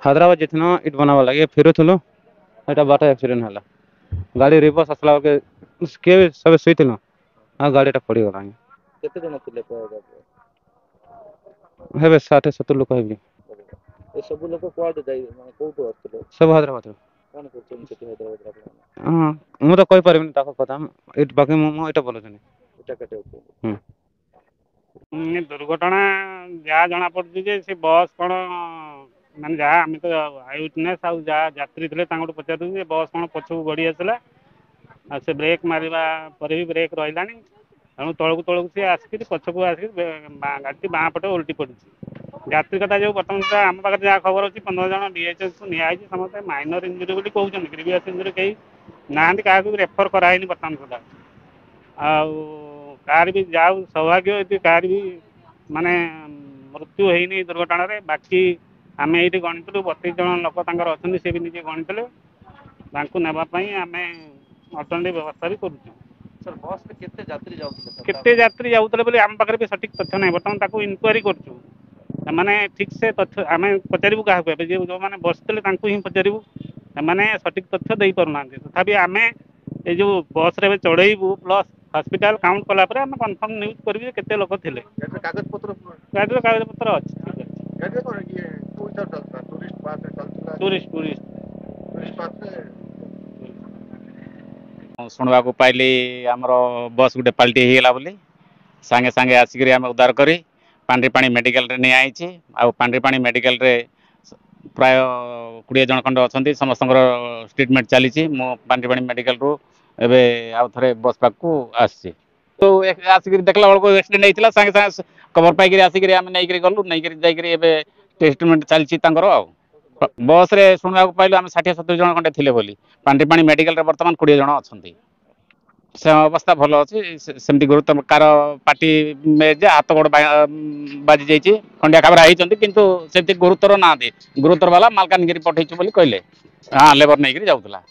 हैदराबाद जितना इट बनावा लगे फिर थलो एटा बाटा एक्सीडेंट हला गाड़ी रिवर्स असला के सब सुईथिल आ गाड़ीटा पड़ी गला केते जन थिले हेबे 60-70 लोक हेबे ए सब लोक कुआडे जाई माने कोठो आथिले सब हैदराबाद कोन करछन सेठी हैदराबाद रे हां मु तो कहि परबिनी ताको कथा इट बाकी मु एटा बोलछनी एटा कटे दुर्घटना जहाँ जना पड़ी से बस कौन मान जहाँ आम तो आई विटनेस जहाँ यात्री थे पचार बस कौन पछक गड़ी आसला से ब्रेक मारिबा पर भी ब्रेक रहा तेणु तौक तौक सी आसिक पछक आसिक गाड़ी बाँ पटे उल्टी पड़ी यात्री कथा जो बर्तमान सुधा आम पाखे जहाँ खबर अच्छी 15 जन डीएचएस को निजी समस्त माइनर इंजुरी बोली कहते ग्रीवियस इंजुरी कहीं ना क्या रेफर कराई बर्तमान सुधा कार भी जाऊ सौभाग्य ये कार भी माने मृत्यु होनी दुर्घटना रे बाकी आम ये गणित 32 जन लोक अच्छा से भी निजे गणित नापाई आम अल्टरनेटिव व्यवस्था भी करुँ सर बस में केते यात्री जाउतले केते यात्री जाउतले बोली आम पाखे भी सठिक तथ्य नहीं बर्तमान ताकू इनक्वारी करूँ माने ठीक से तथ्य आम पचारू क्या जो मैंने बसते ही पचारू मैंने सठिक तथ्य दे पारना तथापि आम ये जो बस रे चढ़ेबू प्लस हॉस्पिटल काउंट कला पर आम कन्फर्म न्यूज करिवे केते लोक थिले कागज पत्र अच्छी गाड़ी को ये टूरिस्ट चलता टूरिस्ट पास में चलता टूरिस्ट पास में सुनवा को पाइली आमर बस गुटे पलटी होगला बोली सांगे सांगे आसिक आम उद्धार करी पांड्रीपाणी मेडिकल रे नहीं आईची आ पांड्रीपाणी मेडिकल रे प्राय 20 जन खंड अच्छा समस्त ट्रिटमेंट चली मो पांड्रीपाणी मेडिकल रू एबे आउ थरे बस पाक को आसी तो आसिक देखला बेलको एक्सीडेंट होइतिला सांगे सांगे खबर पाइक आसिक आम नहीं गलु नहीं जाइए ट्रिटमेंट चलती बस रे सुनवा पाइलु आम 60-70 जन खंडे थिले बोली पांड्रीपाणी मेडिकल रे वर्तमान 20 जन अच्छा से अवस्था भल अच्छी सेमती गुरुत्व कार पार्टी में हाथ गोड़ बाजी जाइए खंडिया खाबरा होती किंतु सेमती गुरुतर ना गुरुतर वाला मालकानगिरी पठे कहले हाँ लेबर नहीं जाऊला।